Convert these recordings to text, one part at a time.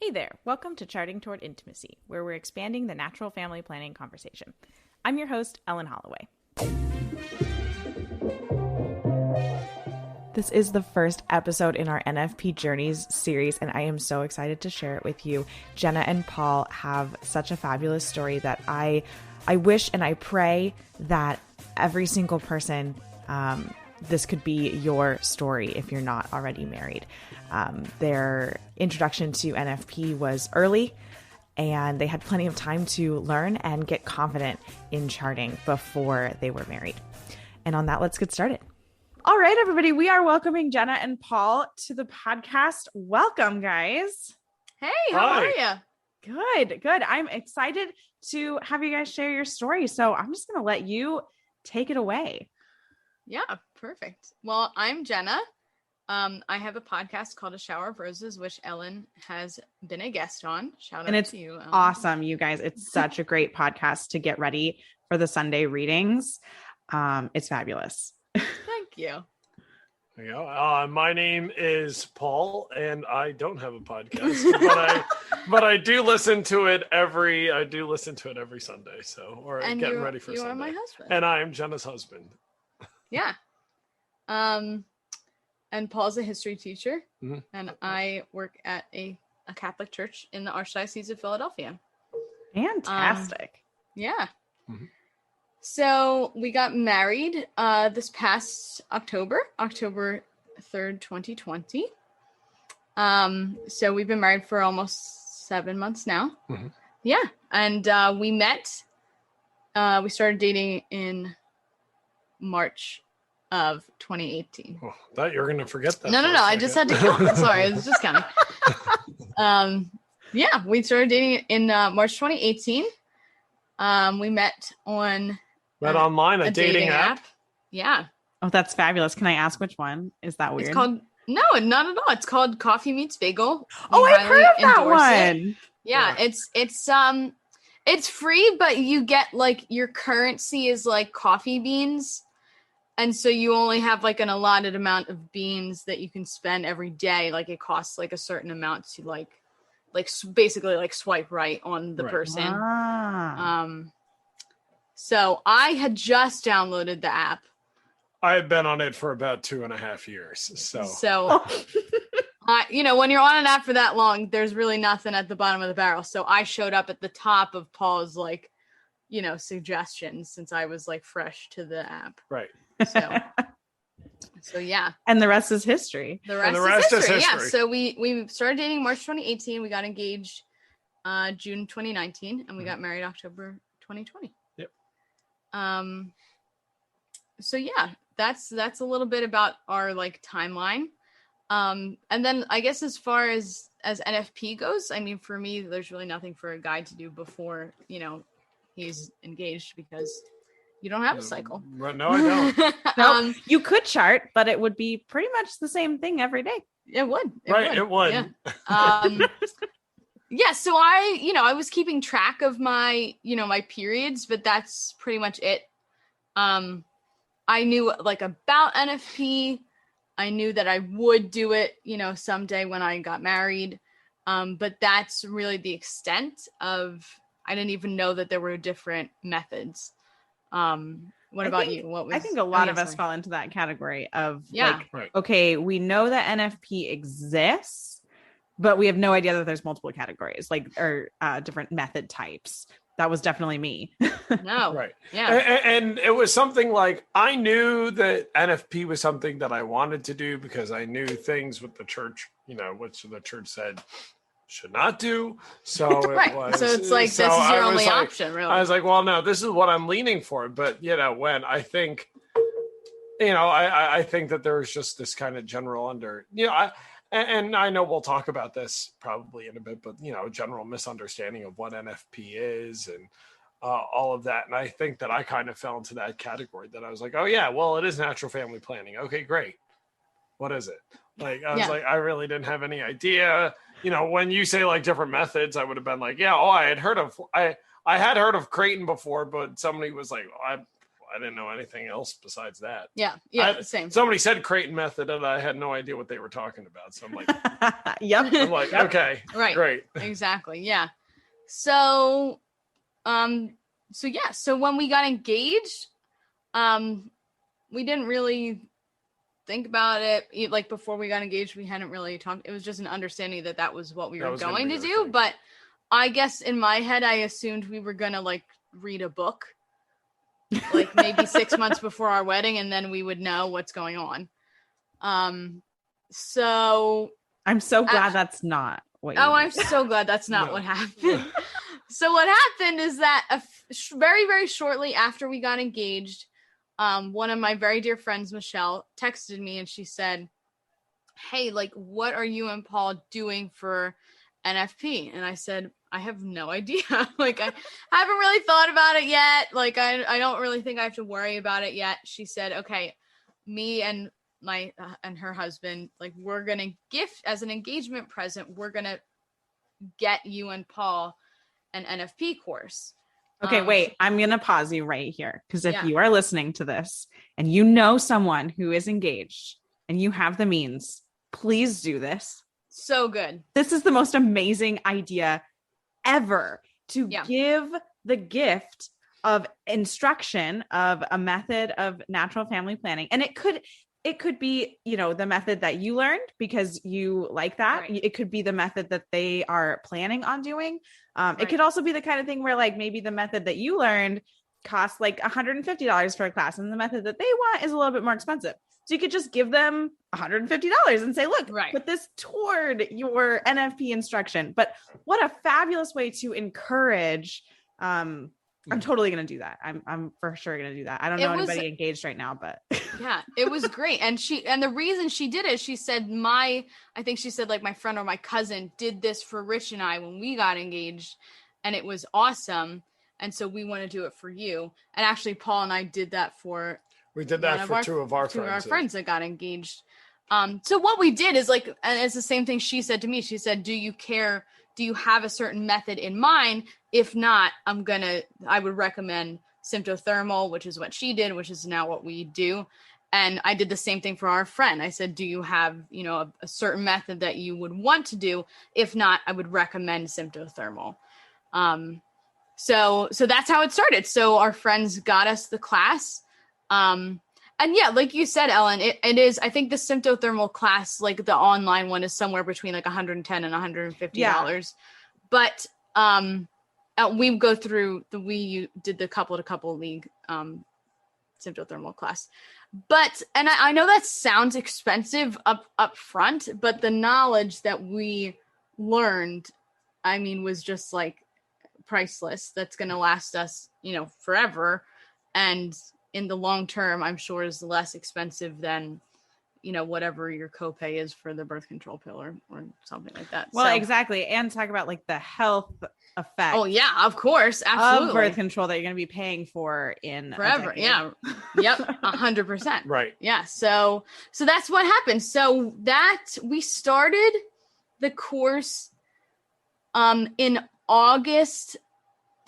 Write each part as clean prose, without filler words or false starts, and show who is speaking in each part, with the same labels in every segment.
Speaker 1: Hey there, welcome to Charting Toward Intimacy, where we're expanding the natural family planning conversation. I'm your host, Ellen Holloway. This is the first episode in our NFP Journeys series, and I am so excited to share it with you. Jenna and Paul have such a fabulous story that I wish and I pray that every single person, this could be your story if you're not already married. Their introduction to NFP was early, and they had plenty of time to learn and get confident in charting before they were married. And on that, let's get started. All right, everybody, we are welcoming Jenna and Paul to the podcast. Welcome, guys.
Speaker 2: Hey, how are you?
Speaker 1: Good. I'm excited to have you guys share your story. So I'm just going to let you take it away.
Speaker 2: Yeah, perfect. Well, I'm Jenna. I have a podcast called A Shower of Roses, which Ellen has been a guest on. Shout out to you, Ellen.
Speaker 1: Awesome, you guys. It's such a great podcast to get ready for the Sunday readings. It's fabulous.
Speaker 2: Thank you.
Speaker 3: There you go. My name is Paul, and I don't have a podcast, but I do listen to it every Sunday. So,
Speaker 2: and
Speaker 3: getting ready for Sunday.
Speaker 2: You are my husband,
Speaker 3: and I am Jenna's husband.
Speaker 2: Yeah. And Paul's a history teacher, and I work at a Catholic church in the Archdiocese of Philadelphia.
Speaker 1: Fantastic.
Speaker 2: Yeah.
Speaker 3: Mm-hmm.
Speaker 2: So we got married this past October 3rd, 2020. So we've been married for almost 7 months now.
Speaker 3: Mm-hmm.
Speaker 2: Yeah. And we started dating in March of 2018.
Speaker 3: Oh, thought you were going to forget that.
Speaker 2: No. I just had to count. Sorry, I was just counting. Yeah, we started dating in March 2018. We met
Speaker 3: online, a dating app.
Speaker 2: Yeah.
Speaker 1: Oh, that's fabulous. Can I ask which one? Is that weird?
Speaker 2: It's called, no, not at all. It's called Coffee Meets Bagel.
Speaker 1: I've heard of that one.
Speaker 2: Yeah, it's free, but you get like your currency is like coffee beans. And so you only have like an allotted amount of beans that you can spend every day. Like it costs like a certain amount to like basically like swipe right on the person. So I had just downloaded the app.
Speaker 3: I had been on it for about 2.5 years.
Speaker 2: So when you're on an app for that long, there's really nothing at the bottom of the barrel. So I showed up at the top of Paul's suggestions since I was like fresh to the app.
Speaker 3: Right.
Speaker 2: So yeah.
Speaker 1: And the rest is history.
Speaker 2: The rest is history. Yeah. So we started dating March 2018. We got engaged June 2019, and we got married October 2020.
Speaker 3: Yep.
Speaker 2: So yeah, that's a little bit about our like timeline. And then I guess as far as NFP goes, I mean, for me, there's really nothing for a guy to do before, he's engaged because you don't have a cycle.
Speaker 3: No, I don't.
Speaker 1: No, you could chart, but it would be pretty much the same thing every day.
Speaker 2: It would.
Speaker 3: It would.
Speaker 2: Yeah. Yeah. So I was keeping track of my, my periods, but that's pretty much it. I knew like about NFP. I knew that I would do it, someday when I got married. But that's really the extent of, I didn't even know that there were different methods. What about you?
Speaker 1: I think a lot of us fall into that category of okay, we know that NFP exists, but we have no idea that there's multiple categories, or different method types. That was definitely me.
Speaker 2: No.
Speaker 3: Right.
Speaker 2: Yeah.
Speaker 3: And it was something like, I knew that NFP was something that I wanted to do because I knew things with the church, which the church said should not do. So
Speaker 2: so it's like, this is your only option, really.
Speaker 3: I was like, well, no, this is what I'm leaning for. But when I think, I think that there was just this kind of general and I know we'll talk about this probably in a bit, but general misunderstanding of what NFP is and all of that. And I think that I kind of fell into that category that I was like, oh yeah, well, it is natural family planning. Okay, great. What is it? Like, I was like, I really didn't have any idea. When you say like different methods, I would have been like, yeah, I had heard of Creighton before, but somebody was like, I didn't know anything else besides that.
Speaker 2: Yeah, same.
Speaker 3: Somebody said Creighton method, and I had no idea what they were talking about. So I'm like,
Speaker 1: yep.
Speaker 3: I'm like, okay,
Speaker 2: right,
Speaker 3: great,
Speaker 2: exactly, yeah. So, so when we got engaged, we didn't really think about it. Like before we got engaged, we hadn't really talked. It was just an understanding that was what we were going to do. But I guess in my head, I assumed we were gonna like read a book, like maybe 6 months before our wedding, and then we would know what's going on. So
Speaker 1: I'm so glad that's not what you did.
Speaker 2: I'm so glad that's not what happened. So what happened is that very, very shortly after we got engaged, one of my very dear friends, Michelle, texted me and she said, hey, like, what are you and Paul doing for NFP? And I said, I have no idea. Like, I haven't really thought about it yet. Like, I don't really think I have to worry about it yet. She said, okay, me and and her husband, like, we're going to gift as an engagement present, we're going to get you and Paul an NFP course.
Speaker 1: Okay, wait, I'm going to pause you right here. Because if you are listening to this and you know someone who is engaged and you have the means, please do this.
Speaker 2: So good.
Speaker 1: This is the most amazing idea ever, to give the gift of instruction of a method of natural family planning. And it could be, the method that you learned because you like that. Right. It could be the method that they are planning on doing. It could also be the kind of thing where like maybe the method that you learned costs like $150 for a class and the method that they want is a little bit more expensive. So you could just give them $150 and say, look, put this toward your NFP instruction. But what a fabulous way to encourage. I'm totally going to do that. I'm for sure going to do that. I don't know anybody engaged right now, but
Speaker 2: yeah, it was great. And the reason she did it, she said, I think she said like my friend or my cousin did this for Rich and I when we got engaged and it was awesome. And so we want to do it for you. And actually Paul and I did that for two of our friends that got engaged. So what we did is like, and it's the same thing she said to me. She said, do you have a certain method in mind? If not, I would recommend symptothermal, which is what she did, which is now what we do. And I did the same thing for our friend. I said, do you have, a certain method that you would want to do? If not, I would recommend symptothermal. So that's how it started. So our friends got us the class. And yeah, like you said, Ellen, it is, I think the symptothermal class, like the online one, is somewhere between like $110 and $150. Yeah. But we go through we did the couple to couple league symptothermal class. But, and I know that sounds expensive up front, but the knowledge that we learned, I mean, was just like priceless. That's going to last us, forever. And in the long term, I'm sure is less expensive than, whatever your copay is for the birth control pill or something like that.
Speaker 1: Well, exactly. And talk about like the health effect.
Speaker 2: Oh yeah, of course. Absolutely.
Speaker 1: Of birth control that you're going to be paying for in
Speaker 2: forever. Yeah. Yep. 100%.
Speaker 3: Right.
Speaker 2: Yeah. So that's what happened. So that we started the course, in August,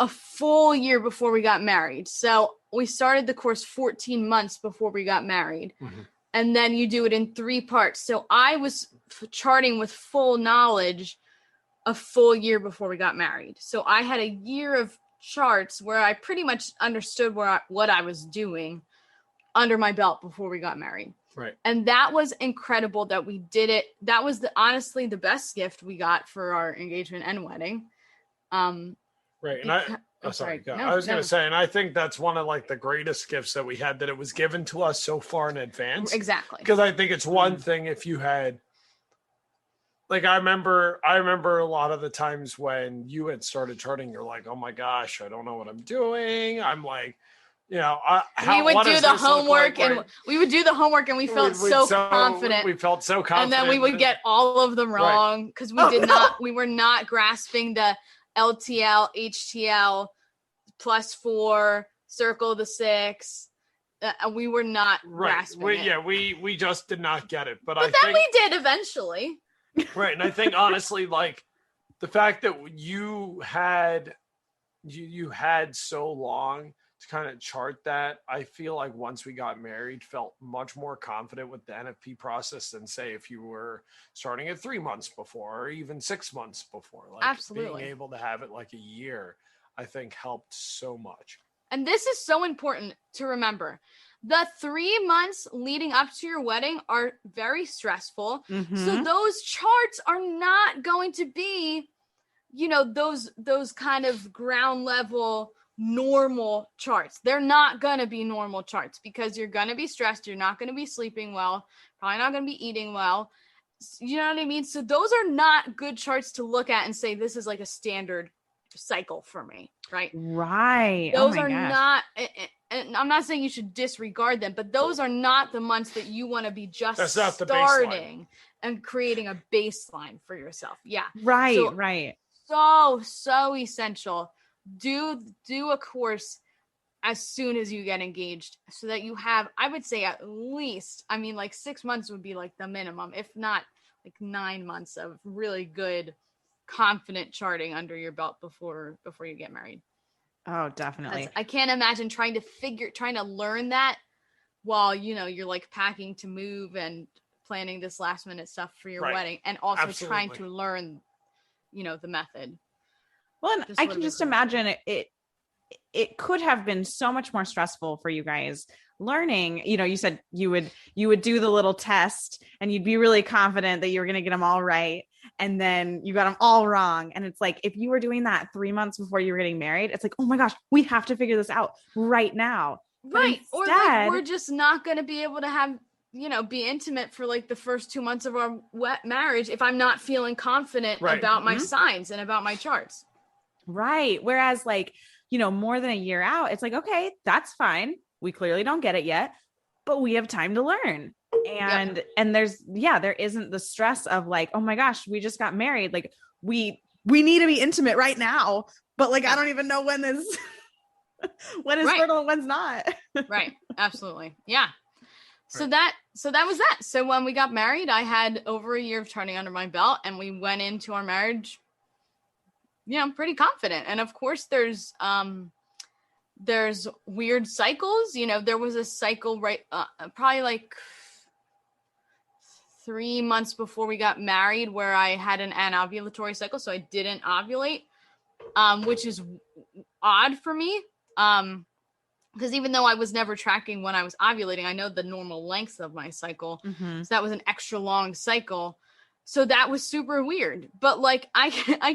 Speaker 2: a full year before we got married. So we started the course 14 months before we got married. Mm-hmm. And then you do it in 3 parts. So I was charting with full knowledge a full year before we got married. So I had a year of charts where I pretty much understood what I was doing under my belt before we got married.
Speaker 3: Right.
Speaker 2: And that was incredible that we did it. That was honestly the best gift we got for our engagement and wedding.
Speaker 3: Right. And I was going to say, and I think that's one of like the greatest gifts that we had, that it was given to us so far in advance.
Speaker 2: Exactly.
Speaker 3: Because I think it's one thing if you had, like, I remember a lot of the times when you had started charting, you're like, oh my gosh, I don't know what I'm doing. I'm like, we would do the homework and we felt so confident. We felt so confident.
Speaker 2: And then we would get all of them wrong because we were not grasping the LTL, HTL, +4, circle the 6. We were not grasping it.
Speaker 3: Yeah, we just did not get it. But
Speaker 2: then we did eventually.
Speaker 3: Right. And I think honestly, like the fact that you had so long kind of chart that. I feel like once we got married, felt much more confident with the NFP process than say if you were starting at 3 months before or even 6 months before. Like
Speaker 2: Absolutely.
Speaker 3: being able to have it like a year, I think helped so much.
Speaker 2: And this is so important to remember. The 3 months leading up to your wedding are very stressful. So those charts are not going to be, you know, those kind of ground level normal charts. They're not going to be normal charts because you're going to be stressed. You're not going to be sleeping well, probably not going to be eating well. You know what I mean? So those are not good charts to look at and say, this is like a standard cycle for me, right?
Speaker 1: Right.
Speaker 2: Those are not, and I'm not saying you should disregard them, but those are not the months that you want to be just starting and creating a baseline for yourself. Yeah.
Speaker 1: Right.
Speaker 2: So,
Speaker 1: right.
Speaker 2: So essential. Do a course as soon as you get engaged so that you have, I would say at least, I mean, like 6 months would be like the minimum, if not like 9 months of really good, confident charting under your belt before you get married.
Speaker 1: Oh, definitely.
Speaker 2: I can't imagine trying to learn that while, you know, you're like packing to move and planning this last minute stuff for your wedding and also trying to learn, you know, the method.
Speaker 1: Well, and I can just imagine it could have been so much more stressful for you guys learning. You know, you said you would do the little test and you'd be really confident that you were going to get them all right. And then you got them all wrong. And it's like, if you were doing that 3 months before you were getting married, it's like, oh my gosh, we have to figure this out right now.
Speaker 2: Right. Instead, or like, we're just not going to be able to have, you know, be intimate for like the first 2 months of our marriage if I'm not feeling confident about my signs and about my charts.
Speaker 1: Right. Whereas like, you know, more than a year out, it's like, okay, that's fine. We clearly don't get it yet, but we have time to learn. And there isn't the stress of like, oh my gosh, we just got married. Like we need to be intimate right now, but like, I don't even know when is fertile and when's not.
Speaker 2: Right. Absolutely. Yeah. So that was that. So when we got married, I had over a year of charting under my belt and we went into our marriage, you know, pretty confident. And of course there's weird cycles. You know, there was a cycle probably like 3 months before we got married where I had an anovulatory cycle. So I didn't ovulate, which is odd for me. Because even though I was never tracking when I was ovulating, I know the normal length of my cycle. So that was an extra long cycle. So that was super weird. But like, I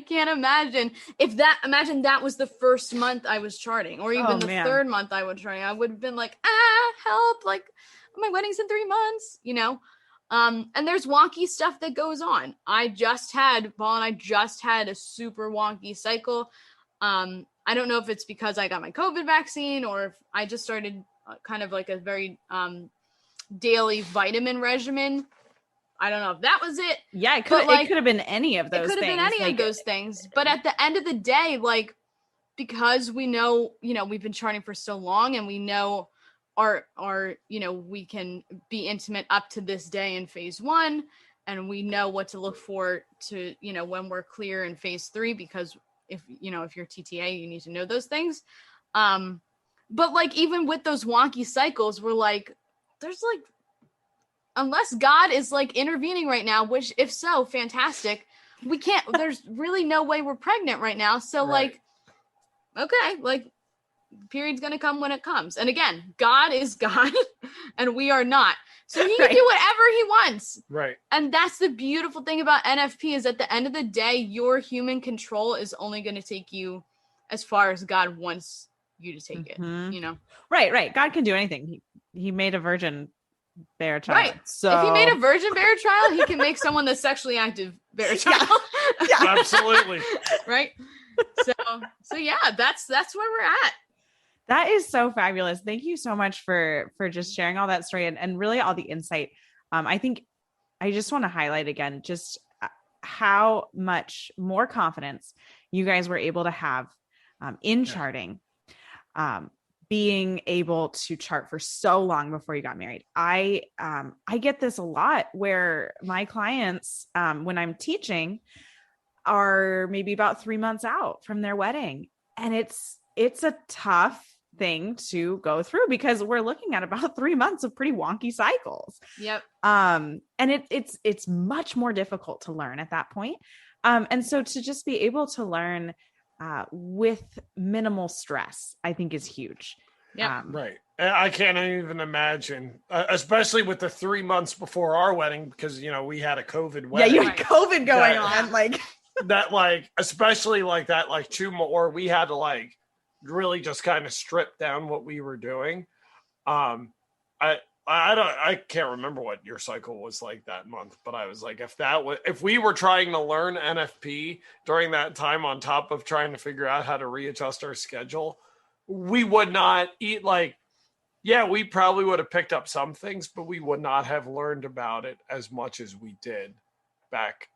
Speaker 2: can't imagine imagine that was the first month I was charting or even third month I was charting. I would have been like, help, like my wedding's in 3 months, you know? And there's wonky stuff that goes on. Paul and I just had a super wonky cycle. I don't know if it's because I got my COVID vaccine or if I just started kind of like a very daily vitamin regimen. I don't know if that was it.
Speaker 1: Yeah, it could have been any of those things.
Speaker 2: It could have been any of those things. But at the end of the day, like, because we know, you know, we've been charting for so long and we know our you know, we can be intimate up to this day in phase 1 and we know what to look for to, you know, when we're clear in phase 3, because if you're TTA, you need to know those things. But like, even with those wonky cycles, we're like, there's like, unless God is like intervening right now, which if so, fantastic. We can't, there's really no way we're pregnant right now. So like, okay, like period's going to come when it comes. And again, God is God and we are not. So he can do whatever he wants.
Speaker 3: Right.
Speaker 2: And that's the beautiful thing about NFP is at the end of the day, your human control is only going to take you as far as God wants you to take it, you know?
Speaker 1: Right. God can do anything. He made a virgin bear child.
Speaker 2: Right.
Speaker 1: So
Speaker 2: if he made a virgin bear child, he can make someone that's sexually active bear child.
Speaker 3: Yeah. Absolutely.
Speaker 2: Right. So yeah, that's where we're at.
Speaker 1: That is so fabulous. Thank you so much for just sharing all that story and really all the insight. I think I just want to highlight again, just how much more confidence you guys were able to have in charting, being able to chart for so long before you got married. I get this a lot where my clients, when I'm teaching, are maybe about 3 months out from their wedding. And it's a tough thing to go through because we're looking at about 3 months of pretty wonky cycles.
Speaker 2: Yep.
Speaker 1: And it's much more difficult to learn at that point. And so to just be able to learn with minimal stress, I think is huge.
Speaker 2: Yeah.
Speaker 3: Right. I can't even imagine, especially with the 3 months before our wedding, because, we had a COVID wedding.
Speaker 1: Yeah, you had COVID going on. Like
Speaker 3: that, like, especially like that, like 2 more, we had to like really just kind of strip down what we were doing. I can't remember what your cycle was like that month, but I was like, if we were trying to learn NFP during that time on top of trying to figure out how to readjust our schedule, we would not eat we probably would have picked up some things, but we would not have learned about it as much as we did back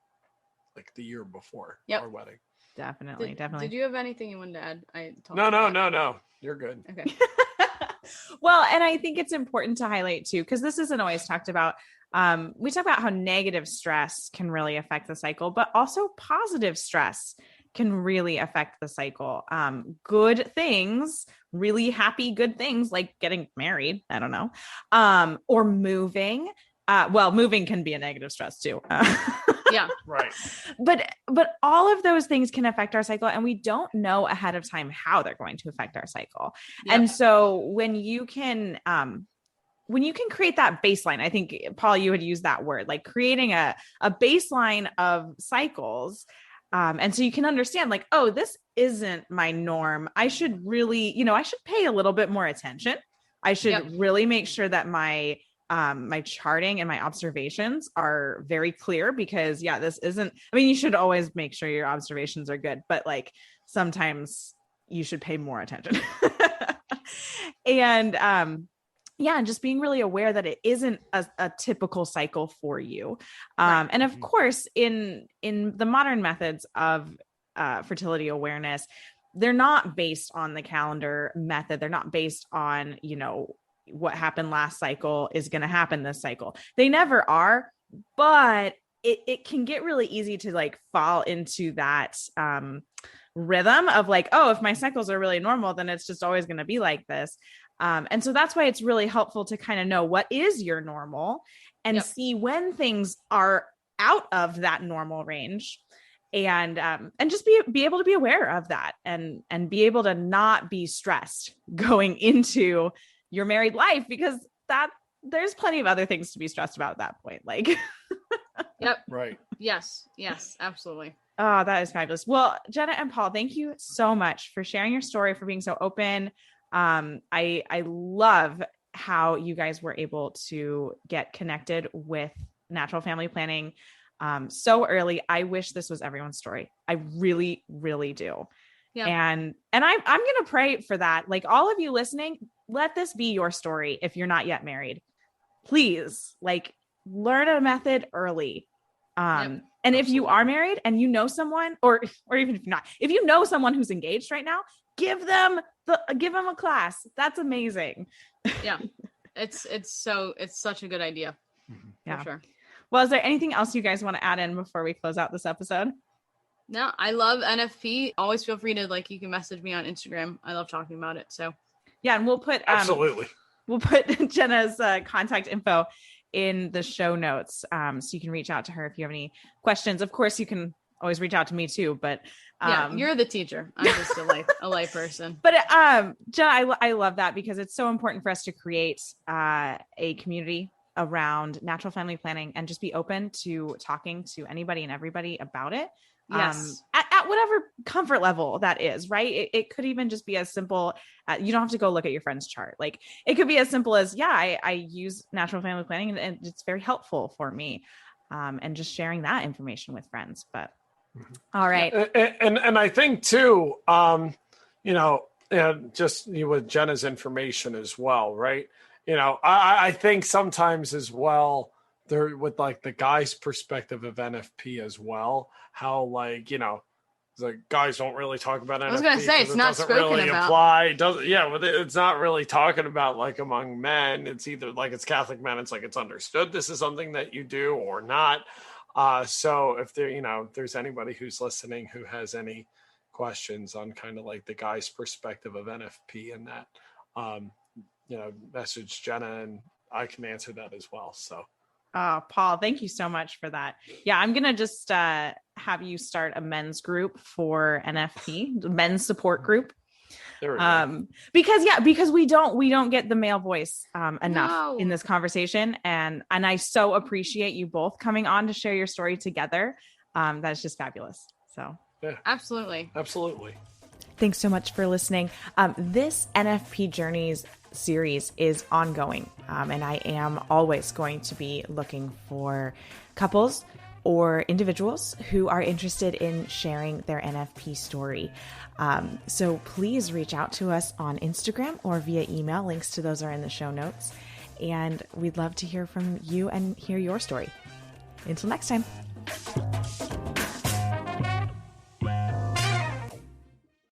Speaker 3: like the year before our wedding.
Speaker 1: Definitely.
Speaker 2: Did you have anything you wanted to add?
Speaker 3: No. You're good.
Speaker 2: Okay.
Speaker 1: Well, and I think it's important to highlight too, because this isn't always talked about. We talk about how negative stress can really affect the cycle, but also positive stress can really affect the cycle. Good things, really happy, good things like getting married, I don't know, or moving. Moving can be a negative stress too.
Speaker 2: Yeah.
Speaker 3: Right.
Speaker 1: But all of those things can affect our cycle, and we don't know ahead of time how they're going to affect our cycle. Yep. And so when you can create that baseline, I think, Paul, you had used that word, like creating a baseline of cycles. And so you can understand like, oh, this isn't my norm. I should really, I should pay a little bit more attention. I should really make sure that my charting and my observations are very clear because this isn't, you should always make sure your observations are good, but like sometimes you should pay more attention. And, and just being really aware that it isn't a typical cycle for you. And of course, in the modern methods of fertility awareness, they're not based on the calendar method. They're not based on, what happened last cycle is going to happen this cycle. They never are, but it can get really easy to like fall into that rhythm of like, oh, if my cycles are really normal, then it's just always going to be like this. And so that's why it's really helpful to kind of know what is your normal and see when things are out of that normal range, and just be able to be aware of that and be able to not be stressed going into your married life, because there's plenty of other things to be stressed about at that point. Like,
Speaker 2: yep.
Speaker 3: Right.
Speaker 2: Yes, absolutely.
Speaker 1: Oh, that is fabulous. Well, Jenna and Paul, thank you so much for sharing your story, for being so open. I love how you guys were able to get connected with natural family planning so early. I wish this was everyone's story. I really, really do. Yeah. And I'm going to pray for that. Like, all of you listening, let this be your story. If you're not yet married, please learn a method early. And Absolutely. If you are married and you know someone, or even if you're not, if you know someone who's engaged right now, give them a class. That's amazing.
Speaker 2: Yeah. It's such a good idea.
Speaker 1: Yeah.
Speaker 2: For sure.
Speaker 1: Well, is there anything else you guys want to add in before we close out this episode?
Speaker 2: No, I love NFP. Always feel free to you can message me on Instagram. I love talking about it. So
Speaker 1: yeah. And we'll put,
Speaker 3: absolutely.
Speaker 1: We'll put Jenna's contact info in the show notes. So you can reach out to her if you have any questions. Of course, you can always reach out to me too, but
Speaker 2: you're the teacher. I'm just a lay person.
Speaker 1: But Jenna, I love that, because it's so important for us to create a community around natural family planning and just be open to talking to anybody and everybody about it.
Speaker 2: Yes.
Speaker 1: At whatever comfort level that is, right? It could even just be as simple, you don't have to go look at your friend's chart. Like, it could be as simple as, I use natural family planning and it's very helpful for me. And just sharing that information with friends. But all right.
Speaker 3: And I think too, just with Jenna's information as well, right? I think sometimes as well, there with the guy's perspective of NFP as well, how guys don't really talk about NFP.
Speaker 2: I was going to say, it's not spoken
Speaker 3: really
Speaker 2: about.
Speaker 3: It's not really talking about among men. It's either it's Catholic men. It's it's understood this is something that you do or not. So if there's anybody who's listening who has any questions on kind of the guy's perspective of NFP and that, message Jenna and I can answer that as well. So.
Speaker 1: Oh, Paul, thank you so much for that. Yeah, I'm going to just have you start a men's group for NFP, the men's support group.
Speaker 3: There we go.
Speaker 1: Because we don't get the male voice enough
Speaker 2: No.
Speaker 1: in this conversation. And I so appreciate you both coming on to share your story together. That's just fabulous. So
Speaker 3: yeah,
Speaker 2: absolutely.
Speaker 1: Thanks so much for listening. This NFP Journeys series is ongoing, and I am always going to be looking for couples or individuals who are interested in sharing their NFP story. So please reach out to us on Instagram or via email. Links to those are in the show notes. And we'd love to hear from you and hear your story. Until next time.